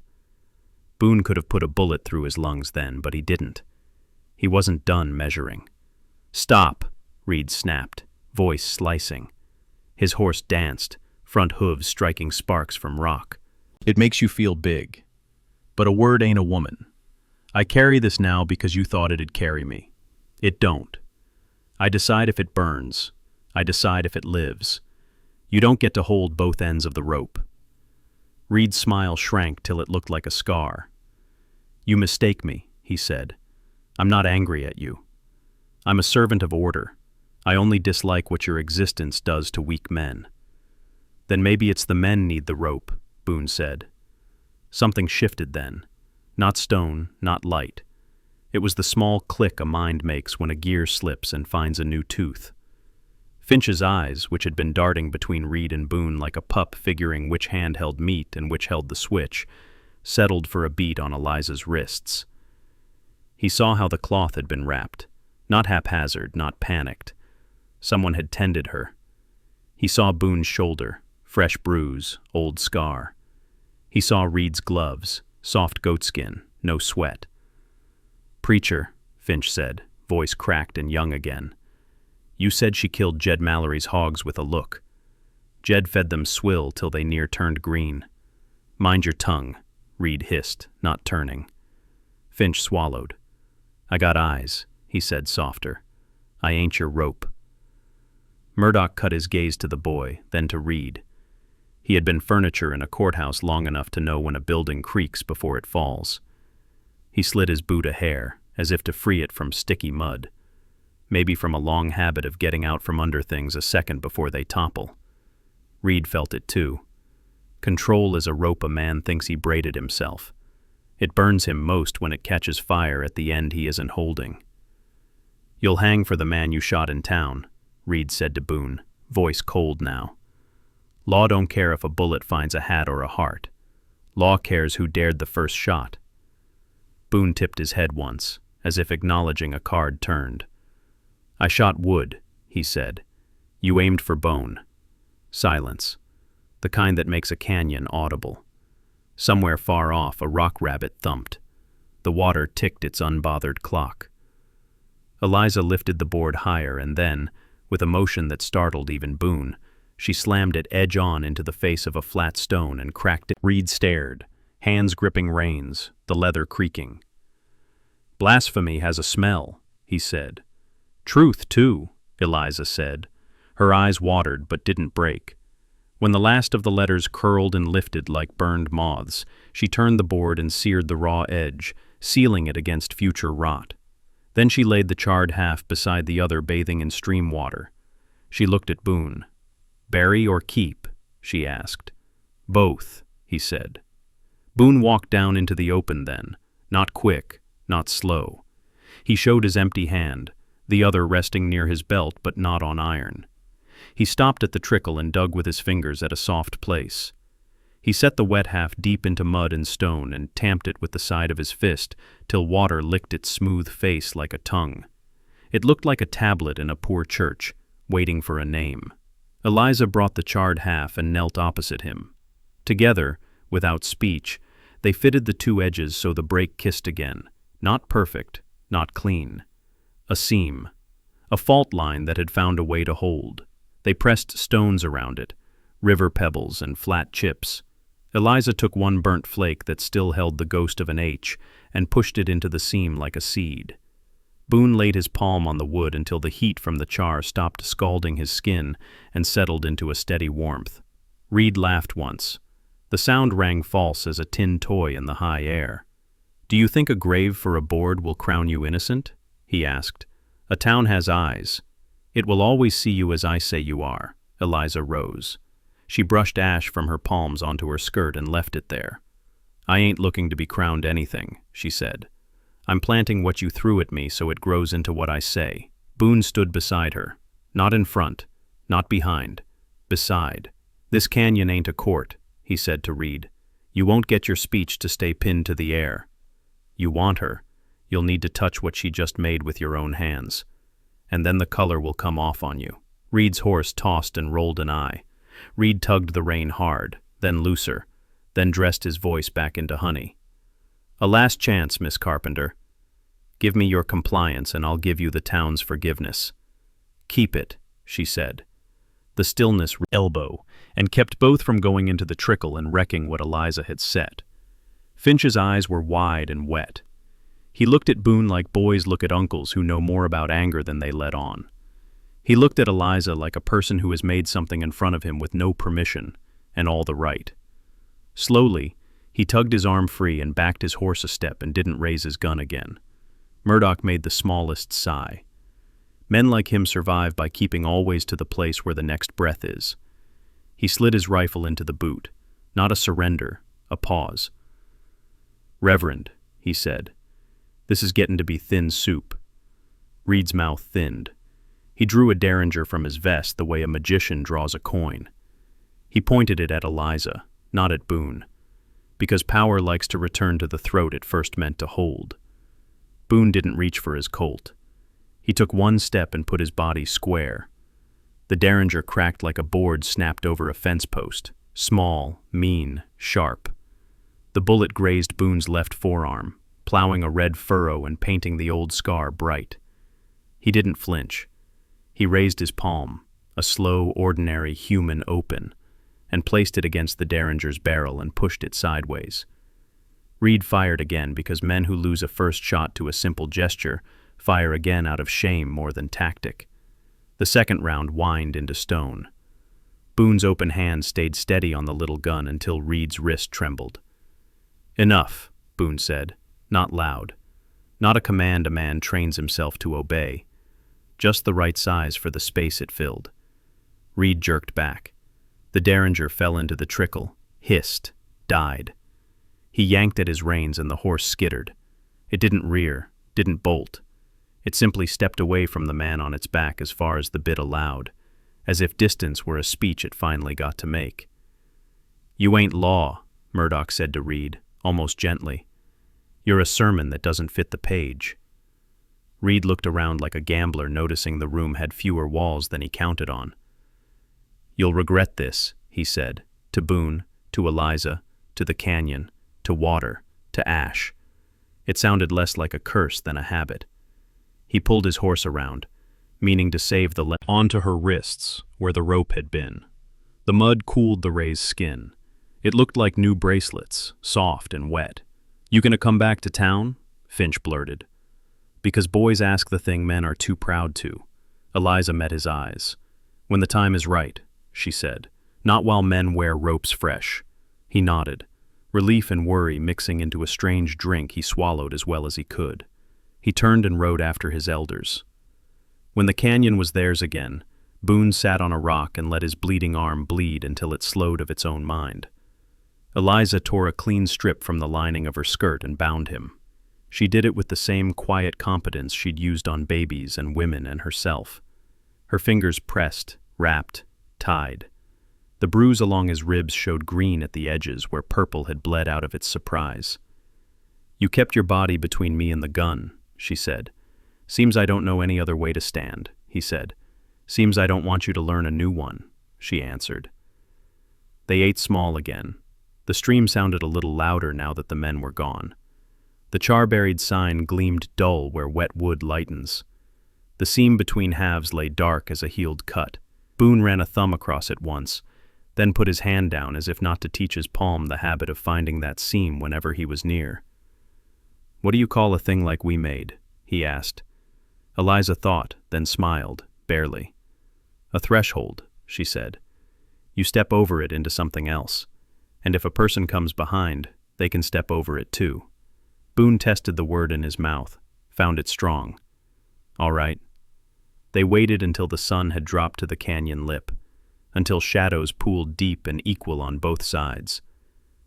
Boone could have put a bullet through his lungs then, but he didn't. He wasn't done measuring. "Stop," Reed snapped, voice slicing. His horse danced, front hooves striking sparks from rock. "It makes you feel big. But a word ain't a woman. I carry this now because you thought it'd carry me. It don't. I decide if it burns. I decide if it lives. You don't get to hold both ends of the rope." Reed's smile shrank till it looked like a scar. "You mistake me," he said. "I'm not angry at you. I'm a servant of order. I only dislike what your existence does to weak men." "Then maybe it's the men need the rope," Boone said. Something shifted then. Not stone, not light. It was the small click a mind makes when a gear slips and finds a new tooth. Finch's eyes, which had been darting between Reed and Boone like a pup figuring which hand held meat and which held the switch, settled for a beat on Eliza's wrists. He saw how the cloth had been wrapped, not haphazard, not panicked. Someone had tended her. He saw Boone's shoulder, fresh bruise, old scar. He saw Reed's gloves, soft goatskin, no sweat. "Preacher," Finch said, voice cracked and young again. "You said she killed Jed Mallory's hogs with a look. Jed fed them swill till they near turned green." "Mind your tongue," Reed hissed, not turning. Finch swallowed. "I got eyes," he said softer. "I ain't your rope." Murdoch cut his gaze to the boy, then to Reed. He had been furniture in a courthouse long enough to know when a building creaks before it falls. He slid his boot a hair, as if to free it from sticky mud. Maybe from a long habit of getting out from under things a second before they topple. Reed felt it too. Control is a rope a man thinks he braided himself. It burns him most when it catches fire at the end he isn't holding. "You'll hang for the man you shot in town," Reed said to Boone, voice cold now. "Law don't care if a bullet finds a hat or a heart. Law cares who dared the first shot." Boone tipped his head once, as if acknowledging a card turned. "I shot Wood," he said. "You aimed for bone." Silence. The kind that makes a canyon audible. Somewhere far off, a rock rabbit thumped. The water ticked its unbothered clock. Eliza lifted the board higher and then, with a motion that startled even Boone, she slammed it edge on into the face of a flat stone and cracked it. Reed stared, hands gripping reins, the leather creaking. "Blasphemy has a smell," he said. "Truth, too," Eliza said. Her eyes watered but didn't break. When the last of the letters curled and lifted like burned moths, she turned the board and seared the raw edge, sealing it against future rot. Then she laid the charred half beside the other bathing in stream water. She looked at Boone. "Bury or keep?" she asked. "Both," he said. Boone walked down into the open then, not quick, not slow. He showed his empty hand, the other resting near his belt but not on iron. He stopped at the trickle and dug with his fingers at a soft place. He set the wet half deep into mud and stone and tamped it with the side of his fist till water licked its smooth face like a tongue. It looked like a tablet in a poor church, waiting for a name. Eliza brought the charred half and knelt opposite him. Together, without speech, they fitted the two edges so the break kissed again, not perfect, not clean. A seam, a fault line that had found a way to hold. They pressed stones around it, river pebbles and flat chips. Eliza took one burnt flake that still held the ghost of an H and pushed it into the seam like a seed. Boone laid his palm on the wood until the heat from the char stopped scalding his skin and settled into a steady warmth. Reed laughed once. The sound rang false as a tin toy in the high air. "Do you think a grave for a board will crown you innocent?" he asked. "A town has eyes. It will always see you as I say you are." Eliza rose. She brushed ash from her palms onto her skirt and left it there. "I ain't looking to be crowned anything," she said. "I'm planting what you threw at me so it grows into what I say. Boone stood beside her. Not in front, not behind, beside. "This canyon ain't a court," he said to Reed. "You won't get your speech to stay pinned to the air. You want her, you'll need to touch what she just made with your own hands. And then the color will come off on you." Reed's horse tossed and rolled an eye. Reed tugged the rein hard, then looser, then dressed his voice back into honey. "A last chance, Miss Carpenter. Give me your compliance and I'll give you the town's forgiveness." "Keep it," she said. The stillness elbow and kept both from going into the trickle and wrecking what Eliza had set. Finch's eyes were wide and wet. He looked at Boone like boys look at uncles who know more about anger than they let on. He looked at Eliza like a person who has made something in front of him with no permission and all the right. Slowly, he tugged his arm free and backed his horse a step and didn't raise his gun again. Murdoch made the smallest sigh. Men like him survive by keeping always to the place where the next breath is. He slid his rifle into the boot. Not a surrender, a pause. "Reverend," he said, "this is getting to be thin soup." Reed's mouth thinned. He drew a derringer from his vest the way a magician draws a coin. He pointed it at Eliza, not at Boone, because power likes to return to the throat it first meant to hold. Boone didn't reach for his Colt. He took one step and put his body square. The derringer cracked like a board snapped over a fence post, small, mean, sharp. The bullet grazed Boone's left forearm, plowing a red furrow and painting the old scar bright. He didn't flinch. He raised his palm, a slow, ordinary human open, and placed it against the derringer's barrel and pushed it sideways. Reed fired again because men who lose a first shot to a simple gesture fire again out of shame more than tactic. The second round whined into stone. Boone's open hand stayed steady on the little gun until Reed's wrist trembled. "Enough," Boone said, not loud. Not a command a man trains himself to obey. Just the right size for the space it filled. Reed jerked back. The derringer fell into the trickle, hissed, died. He yanked at his reins and the horse skittered. It didn't rear, didn't bolt. It simply stepped away from the man on its back as far as the bit allowed, as if distance were a speech it finally got to make. "You ain't law," Murdoch said to Reed, almost gently. "You're a sermon that doesn't fit the page." Reed looked around like a gambler noticing the room had fewer walls than he counted on. "You'll regret this," he said, to Boone, to Eliza, to the canyon, to water, to ash. It sounded less like a curse than a habit. He pulled his horse around, meaning to save the onto her wrists, where the rope had been. The mud cooled the raised skin. It looked like new bracelets, soft and wet. "You gonna come back to town?" Finch blurted. "Because boys ask the thing men are too proud to." Eliza met his eyes. "When the time is right," she said. "Not while men wear ropes fresh." He nodded, relief and worry mixing into a strange drink he swallowed as well as he could. He turned and rode after his elders. When the canyon was theirs again, Boone sat on a rock and let his bleeding arm bleed until it slowed of its own mind. Eliza tore a clean strip from the lining of her skirt and bound him. She did it with the same quiet competence she'd used on babies and women and herself. Her fingers pressed, wrapped, tied. The bruise along his ribs showed green at the edges where purple had bled out of its surprise. "You kept your body between me and the gun," she said. "Seems I don't know any other way to stand," he said. "Seems I don't want you to learn a new one," she answered. They ate small again. The stream sounded a little louder now that the men were gone. The char-buried sign gleamed dull where wet wood lightens. The seam between halves lay dark as a healed cut. Boone ran a thumb across it once, then put his hand down as if not to teach his palm the habit of finding that seam whenever he was near. "What do you call a thing like we made?" he asked. Eliza thought, then smiled, barely. "A threshold," she said. "You step over it into something else, and if a person comes behind, they can step over it too." Boone tested the word in his mouth, found it strong. "All right." They waited until the sun had dropped to the canyon lip, until shadows pooled deep and equal on both sides.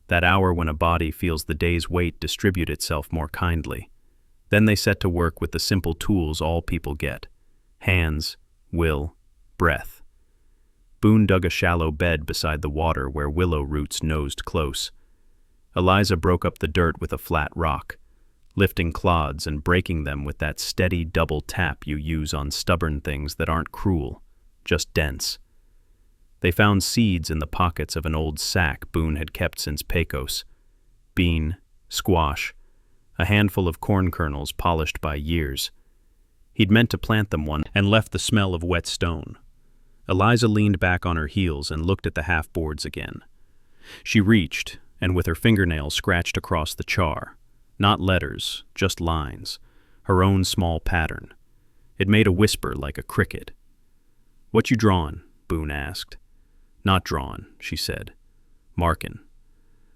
That hour when a body feels the day's weight distribute itself more kindly. Then they set to work with the simple tools all people get: Hands, will, breath. Boone dug a shallow bed beside the water where willow roots nosed close. Eliza broke up the dirt with a flat rock, lifting clods and breaking them with that steady double tap you use on stubborn things that aren't cruel, just dense. They found seeds in the pockets of an old sack Boone had kept since Pecos. Bean, squash, a handful of corn kernels polished by years. He'd meant to plant them one and left the smell of wet stone. Eliza leaned back on her heels and looked at the half-boards again. She reached, and with her fingernails scratched across the char. Not letters, just lines, her own small pattern. It made a whisper like a cricket. "What you drawin'?" Boone asked. "Not drawin'," she said. "Markin'.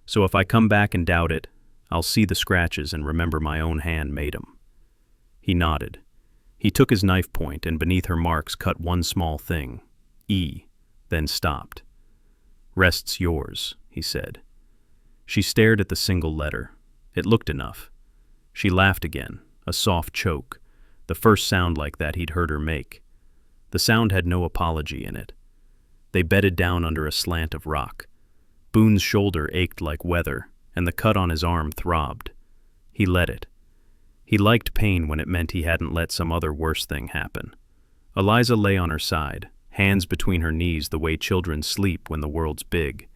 So if I come back and doubt it, I'll see the scratches and remember my own hand made 'em." He nodded. He took his knife point and beneath her marks cut one small thing, E, then stopped. "Rest's yours," he said. She stared at the single letter. It looked enough. She laughed again, a soft choke, the first sound like that he'd heard her make. The sound had no apology in it. They bedded down under a slant of rock. Boone's shoulder ached like weather, and the cut on his arm throbbed. He let it. He liked pain when it meant he hadn't let some other worse thing happen. Eliza lay on her side, hands between her knees the way children sleep when the world's big,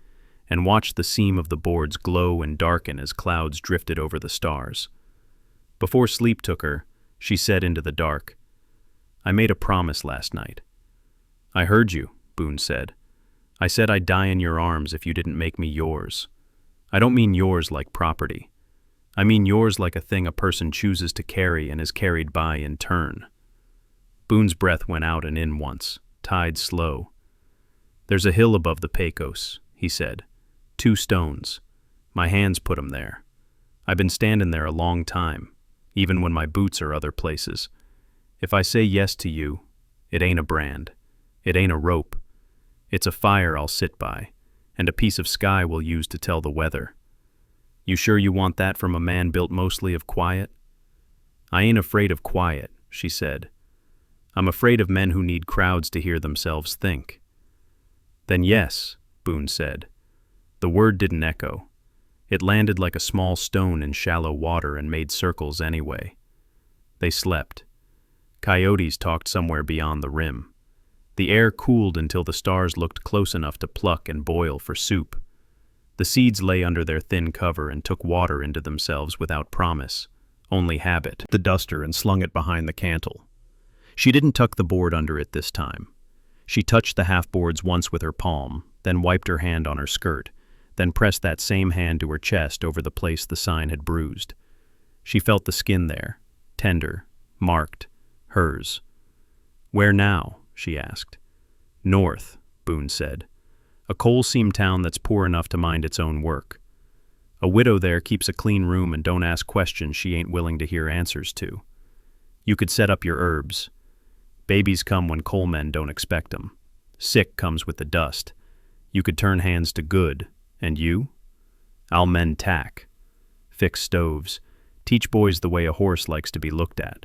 and watched the seam of the boards glow and darken as clouds drifted over the stars. Before sleep took her, she said into the dark, "I made a promise last night." "I heard you," Boone said. "I said I'd die in your arms if you didn't make me yours. I don't mean yours like property. I mean yours like a thing a person chooses to carry and is carried by in turn." Boone's breath went out and in once, tied slow. "There's a hill above the Pecos," he said. "2 stones. My hands put 'em there. I've been standing there a long time, even when my boots are other places. If I say yes to you, it ain't a brand. It ain't a rope. It's a fire I'll sit by, and a piece of sky we'll use to tell the weather. You sure you want that from a man built mostly of quiet?" "I ain't afraid of quiet," she said. "I'm afraid of men who need crowds to hear themselves think." "Then yes," Boone said. The word didn't echo. It landed like a small stone in shallow water and made circles anyway. They slept. Coyotes talked somewhere beyond the rim. The air cooled until the stars looked close enough to pluck and boil for soup. The seeds lay under their thin cover and took water into themselves without promise, only habit. The duster and slung it behind the cantle. She didn't tuck the board under it this time. She touched the half-boards once with her palm, then wiped her hand on her skirt, then pressed that same hand to her chest over the place the sign had bruised. She felt the skin there, tender, marked, hers. "Where now?" she asked. "North," Boone said. "A coal-seam town that's poor enough to mind its own work. A widow there keeps a clean room and don't ask questions she ain't willing to hear answers to. You could set up your herbs. Babies come when coal men don't expect 'em. Sick comes with the dust. You could turn hands to good. And you? I'll mend tack, fix stoves, teach boys the way a horse likes to be looked at,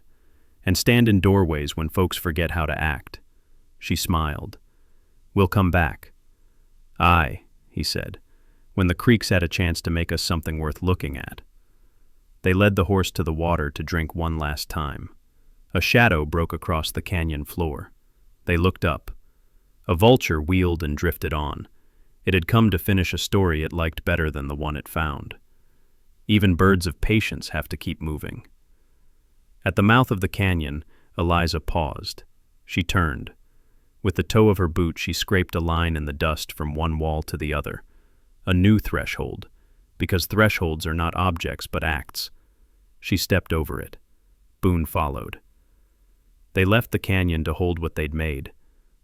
and stand in doorways when folks forget how to act." She smiled. "We'll come back." "Aye," he said, "when the creeks had a chance to make us something worth looking at." They led the horse to the water to drink one last time. A shadow broke across the canyon floor. They looked up. A vulture wheeled and drifted on. It had come to finish a story it liked better than the one it found. Even birds of patience have to keep moving. At the mouth of the canyon, Eliza paused. She turned. With the toe of her boot, she scraped a line in the dust from one wall to the other. A new threshold, because thresholds are not objects but acts. She stepped over it. Boone followed. They left the canyon to hold what they'd made.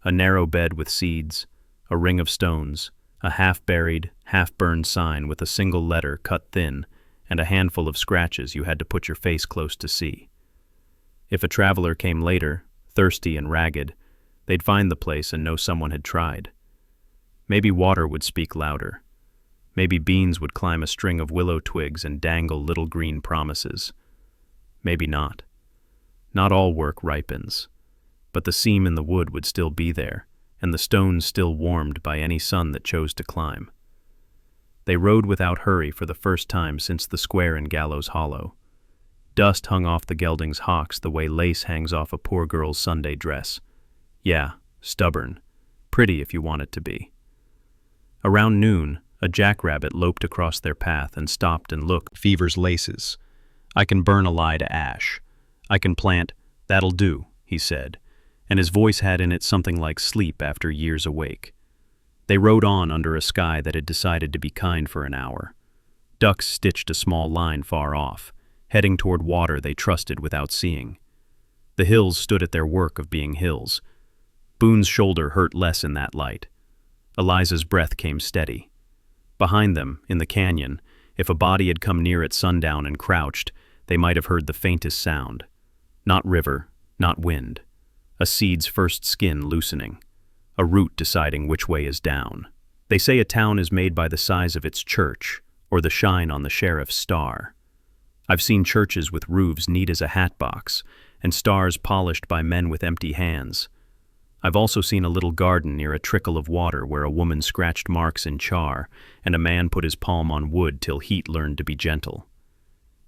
A narrow bed with seeds, a ring of stones, a half-buried, half-burned sign with a single letter cut thin, and a handful of scratches you had to put your face close to see. If a traveler came later, thirsty and ragged, they'd find the place and know someone had tried. Maybe water would speak louder. Maybe beans would climb a string of willow twigs and dangle little green promises. Maybe not. Not all work ripens. but the seam in the wood would still be there, and the stones still warmed by any sun that chose to climb. They rode without hurry for the first time since the square in Gallows Hollow. Dust hung off the gelding's hocks the way lace hangs off a poor girl's Sunday dress. Yeah, stubborn. Pretty if you want it to be. Around noon, a jackrabbit loped across their path and stopped and looked. Fever's laces. I can burn a lie to ash. I can plant, that'll do, he said, and his voice had in it something like sleep after years awake. They rode on under a sky that had decided to be kind for an hour. Ducks stitched a small line far off, heading toward water they trusted without seeing. The hills stood at their work of being hills. Boone's shoulder hurt less in that light. Eliza's breath came steady. Behind them, in the canyon, if a body had come near at sundown and crouched, they might have heard the faintest sound. Not river, not wind. A seed's first skin loosening. A root deciding which way is down. They say a town is made by the size of its church, or the shine on the sheriff's star. I've seen churches with roofs neat as a hat box, and stars polished by men with empty hands. I've also seen a little garden near a trickle of water where a woman scratched marks in char, and a man put his palm on wood till heat learned to be gentle.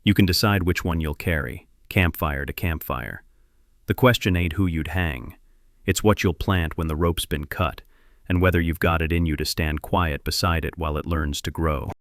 You can decide which one you'll carry, campfire to campfire. The question ain't who you'd hang. It's what you'll plant when the rope's been cut, and whether you've got it in you to stand quiet beside it while it learns to grow.